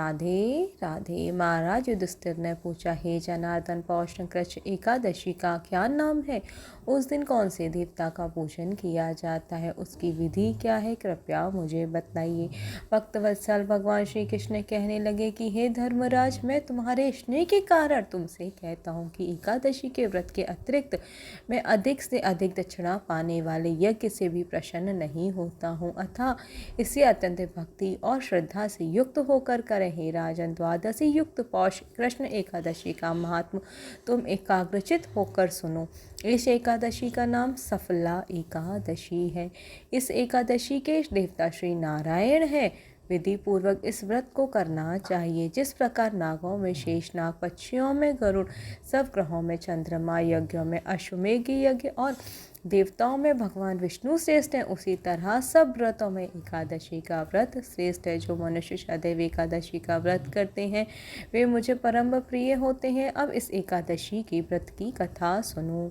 राधे राधे। महाराज युधिष्ठिर ने पूछा, हे जनार्दन, पौष कृष्ण एकादशी का क्या नाम है? उस दिन कौन से देवता का पूजन किया जाता है? उसकी विधि क्या है? कृपया मुझे बताइए। भक्तवत्सल भगवान श्री कृष्ण कहने लगे कि हे धर्मराज, मैं तुम्हारे स्नेह के कारण तुमसे कहता हूँ कि एकादशी के व्रत के अतिरिक्त मैं अधिक से अधिक दक्षिणा पाने वाले यज्ञ से भी प्रसन्न नहीं होता हूँ। अतः इसे अत्यंत भक्ति और श्रद्धा से युक्त होकर करें। हे राजन, द्वादशी युक्त पौष कृष्ण एकादशी का महात्म तुम एकाग्रचित होकर सुनो। इस एकादशी का नाम सफला एकादशी है। इस एकादशी के देवता श्री नारायण है। विधि पूर्वक इस व्रत को करना चाहिए। जिस प्रकार नागों में शेषनाग, पक्षियों में गरुड़, सब ग्रहों में चंद्रमा, यज्ञों में अश्वमेघ यज्ञ और देवताओं में भगवान विष्णु श्रेष्ठ हैं, उसी तरह सब व्रतों में एकादशी का व्रत श्रेष्ठ है। जो मनुष्य सदैव एकादशी का व्रत करते हैं वे मुझे परम प्रिय होते हैं। अब इस एकादशी की व्रत की कथा सुनो।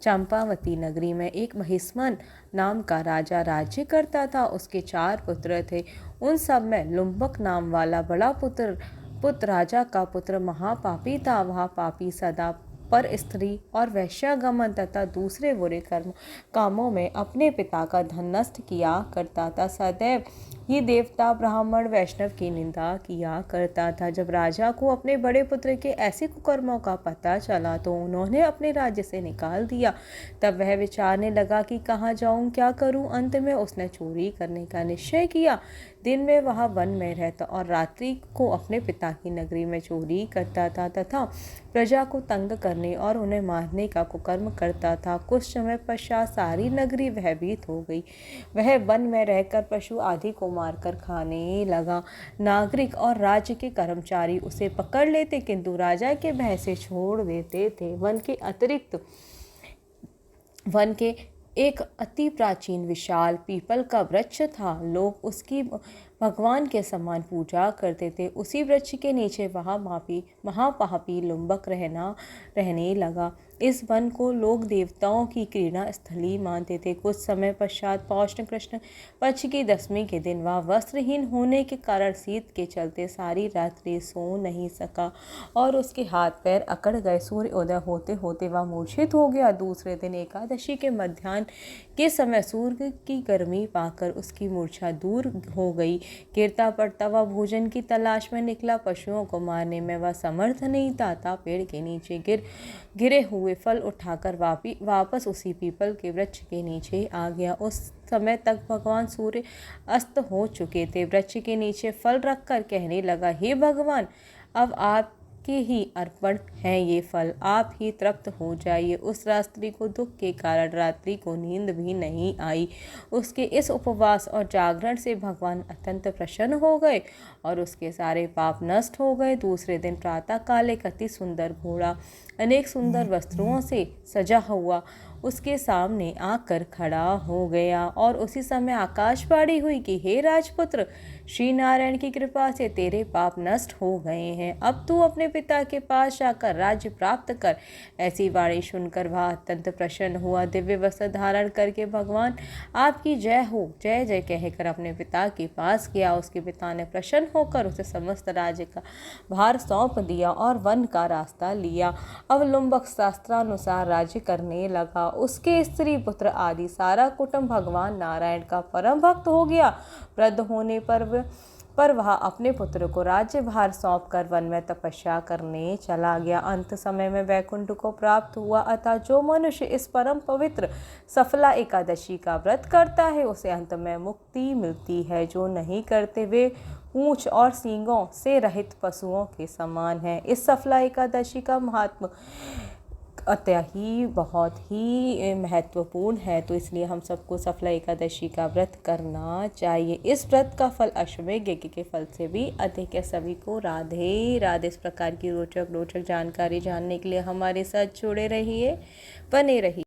चंपावती नगरी में एक महिष्मन नाम का राजा राज्य करता था। उसके 4 पुत्र थे। उन सब में लुम्बक नाम वाला बड़ा पुत्र राजा का पुत्र महापापी था। वह पापी सदा पर स्त्री और वैश्यागमन तथा दूसरे बुरे कामों में अपने पिता का धन नष्ट किया करता था। सदैव ही देवता, ब्राह्मण, वैष्णव की निंदा किया करता था। जब राजा को अपने बड़े पुत्र के ऐसे कुकर्मों का पता चला तो उन्होंने अपने राज्य से निकाल दिया। तब वह विचारने लगा कि कहाँ जाऊं, क्या करूं। अंत में उसने चोरी करने का निश्चय किया। दिन में वह वन में रहता और रात्रि को अपने पिता की नगरी में चोरी करता था तथा प्रजा को तंग करने और उन्हें मारने का कुकर्म करता था। कुछ समय पश्चात सारी नगरी भयभीत हो गई। वह वन में रहकर पशु आदि को मारकर खाने लगा। नागरिक और राज्य के कर्मचारी उसे पकड़ लेते किंतु राजा के भय से छोड़ देते थे। वन के एक अति प्राचीन विशाल पीपल का वृक्ष था। लोग उसकी भगवान के समान पूजा करते थे। उसी वृक्ष के नीचे वह महापापी लुम्बक रहने लगा। इस वन को लोग देवताओं की क्रीड़ा स्थली मानते थे। कुछ समय पश्चात पौष कृष्ण पक्ष की 10वीं के दिन वह वस्त्रहीन होने के कारण शीत के चलते सारी रात्रि सो नहीं सका और उसके हाथ पैर अकड़ गए। सूर्य उदय होते होते वह मूर्छित हो गया। दूसरे दिन एकादशी के मध्याह्न के समय सूर्य की गर्मी पाकर उसकी मूर्छा दूर हो गई। गिरता पड़ता वह भोजन की तलाश में निकला। पशुओं को मारने में वह समर्थ नहीं था। पेड़ के नीचे गिरे हुए फल उठाकर वापस उसी पीपल के वृक्ष के नीचे आ गया। उस समय तक भगवान सूर्य अस्त हो चुके थे। वृक्ष के नीचे फल रखकर कहने लगा, हे भगवान, अब आपके ही अर्पण हैं ये फल, आप ही तृप्त हो जाइए। उस रात्रि को दुख के कारण रात्रि को नींद भी नहीं आई। उसके इस उपवास और जागरण से भगवान अत्यंत प्रसन्न हो गए और उसके सारे पाप नष्ट हो गए। दूसरे दिन प्रातः काल एक अति सुंदर घोड़ा अनेक सुंदर वस्त्रों से सजा हुआ उसके सामने आकर खड़ा हो गया और उसी समय आकाशवाणी हुई कि हे राजपुत्र, श्री नारायण की कृपा से तेरे पाप नष्ट हो गए हैं। अब तू अपने पिता के पास जाकर राज्य प्राप्त कर। ऐसी वाणी सुनकर वह अत्यंत प्रसन्न हुआ। दिव्य वस्त्र धारण करके भगवान आपकी जय हो, जय जय कहकर अपने पिता के पास गया। उसके पिता ने प्रसन्न होकर उसे समस्त राज्य का भार सौंप दिया और वन का रास्ता लिया। अब लुम्बक शास्त्रानुसार राज्य करने लगा। उसके स्त्री पुत्र आदि सारा कुटुंब भगवान नारायण का परम भक्त हो गया। वृद्ध होने पर वह अपने पुत्र को राज्य भार सौंप कर वन में तपस्या करने चला गया। अंत समय में वैकुंठ को प्राप्त हुआ। अतः जो मनुष्य इस परम पवित्र सफला एकादशी का व्रत करता है उसे अंत में मुक्ति मिलती है। जो नहीं करते वे पूंछ और सींगों से रहित पशुओं के समान है। इस सफला एकादशी का महात्म बहुत ही महत्वपूर्ण है, तो इसलिए हम सबको सफला एकादशी का व्रत करना चाहिए। इस व्रत का फल अश्वमेघ यज्ञ के फल से भी अधिक है। सभी को राधे राधे। इस प्रकार की रोचक जानकारी जानने के लिए हमारे साथ जुड़े रहिए, बने रहिए।